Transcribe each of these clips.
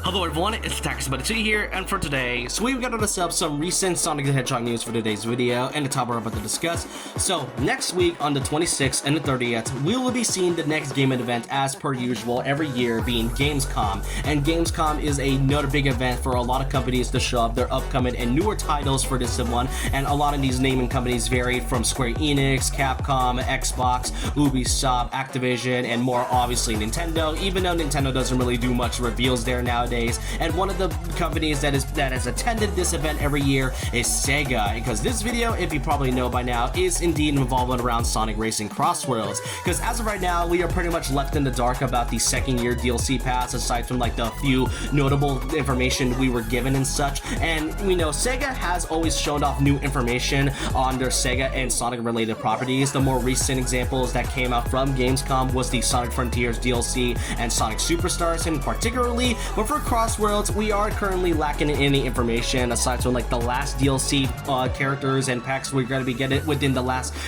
Hello everyone, it's Taxibuddy2 here, and for today, so we've got to discuss some recent Sonic the Hedgehog news for today's video, and the topic we're about to discuss. So, next week on the 26th and the 30th, we will be seeing the next gaming event as per usual every year, being Gamescom. And Gamescom is another big event for a lot of companies to show up their upcoming and newer titles for this one, and a lot of these naming companies vary from Square Enix, Capcom, Xbox, Ubisoft, Activision, and more obviously Nintendo, even though Nintendo doesn't really do much reveals there nowadays. And one of the companies that has attended this event every year is SEGA, because this video, if you probably know by now, is indeed involved around Sonic Racing Crossworlds, because as of right now we are pretty much left in the dark about the second year DLC pass, aside from like the few notable information we were given and such. And we know SEGA has always shown off new information on their Sega and Sonic related properties. The more recent examples that came out from Gamescom was the Sonic Frontiers DLC and Sonic Superstars in particularly, but for Crossworlds, we are currently lacking in any information aside from like the last DLC characters and packs we're going to be getting within the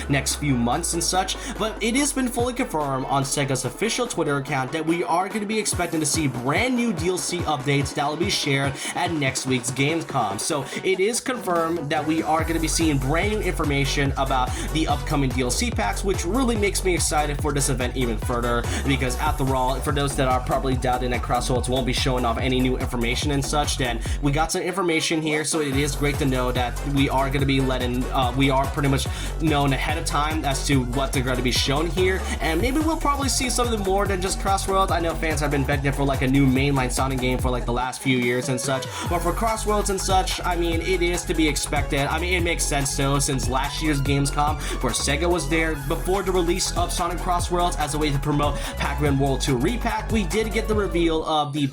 next few months and such. But it has been fully confirmed on Sega's official Twitter account that we are going to be expecting to see brand new DLC updates that will be shared at next week's Gamescom. So it is confirmed that we are going to be seeing brand new information about the upcoming DLC packs, which really makes me excited for this event even further, because after all, for those that are probably doubting that Crossworlds won't be showing off any new information and such, then we got some information here. So it is great to know that we are going to be we are pretty much known ahead of time as to what they're going to be shown here, and maybe we'll probably see something more than just Crossworlds. I know fans have been begging for like a new mainline Sonic game for like the last few years and such, but for Crossworlds and such, I mean, it is to be expected. I mean, it makes sense though, since last year's Gamescom, where Sega was there before the release of Sonic Crossworlds as a way to promote Pac-Man World 2 Repack, we did get the reveal of the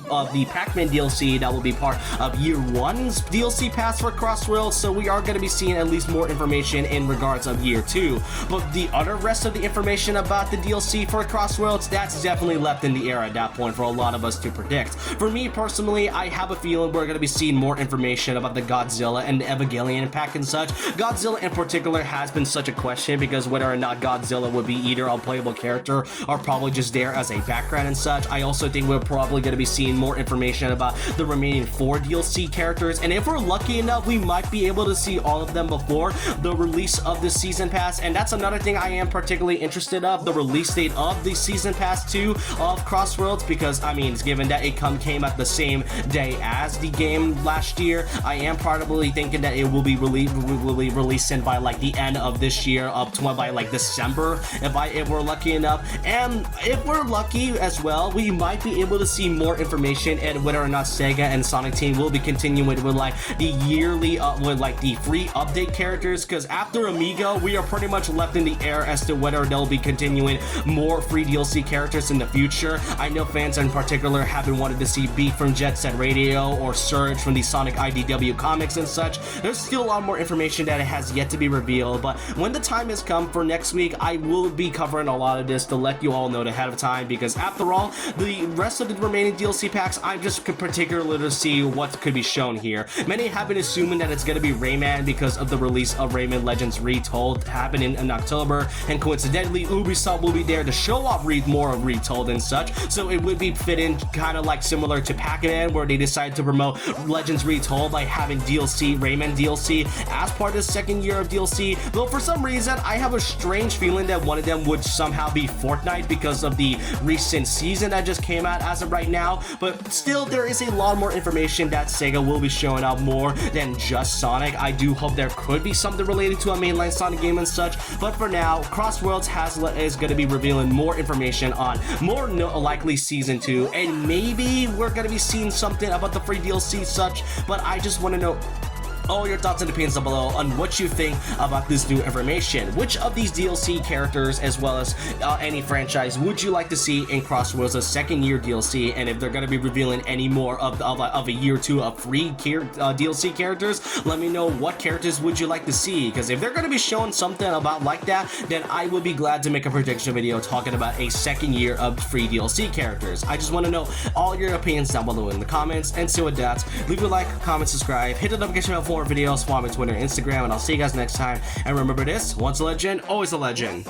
Pac-Man DLC that will be part of Year 1's DLC pass for Crossworlds, so we are going to be seeing at least more information in regards of Year 2. But the rest of the information about the DLC for Crossworlds, that's definitely left in the air at that point for a lot of us to predict. For me personally, I have a feeling we're going to be seeing more information about the Godzilla and the Evangelion pack and such. Godzilla in particular has been such a question, because whether or not Godzilla would be either a playable character or probably just there as a background and such. I also think we're probably going to be seeing more information about the remaining 4 DLC characters, and if we're lucky enough, we might be able to see all of them before the release of the season pass. And that's another thing I am particularly interested of, the release date of the season pass 2 of Crossworlds, because I mean, given that it came at the same day as the game last year, I am probably thinking that it will be releasing by like the end of this year, up to by like December, if we're lucky enough. And if we're lucky as well, we might be able to see more information and whether or not Sega and Sonic Team will be continuing with like the yearly with like the free update characters, because after Amigo, we are pretty much left in the air as to whether they'll be continuing more free DLC characters in the future. I know fans in particular have been wanting to see Beat from Jet Set Radio or Surge from the Sonic IDW comics and such. There's still a lot more information that has yet to be revealed, but when the time has come for next week, I will be covering a lot of this to let you all know ahead of time, because after all, the rest of the remaining DLC packs, I'm just particularly to see what could be shown here. Many have been assuming that it's going to be Rayman because of the release of Rayman Legends Retold happening in October, and coincidentally Ubisoft will be there to show off more of Retold and such, so it would be fitting, kind of like similar to Pac-Man, where they decided to promote Legends Retold by having DLC, Rayman DLC, as part of the second year of DLC. Though for some reason, I have a strange feeling that one of them would somehow be Fortnite because of the recent season that just came out as of right now. But still, there is a lot more information that Sega will be showing out more than just Sonic. I do hope there could be something related to a mainline Sonic game and such, but for now, Crossworlds is going to be revealing more information on more likely Season 2, and maybe we're going to be seeing something about the free DLC such, but I just want to know all your thoughts and opinions down below on what you think about this new information. Which of these DLC characters, as well as any franchise, would you like to see in Crossworlds' second year DLC? And if they're going to be revealing any more of a year or two of free DLC characters, let me know what characters would you like to see, because if they're going to be showing something about like that, then I would be glad to make a prediction video talking about a second year of free DLC characters. I just want to know all your opinions down below in the comments, and so with that, leave a like, comment, subscribe, hit the notification bell for more videos, follow me on Twitter and Instagram, and I'll see you guys next time. And remember this, once a legend, always a legend.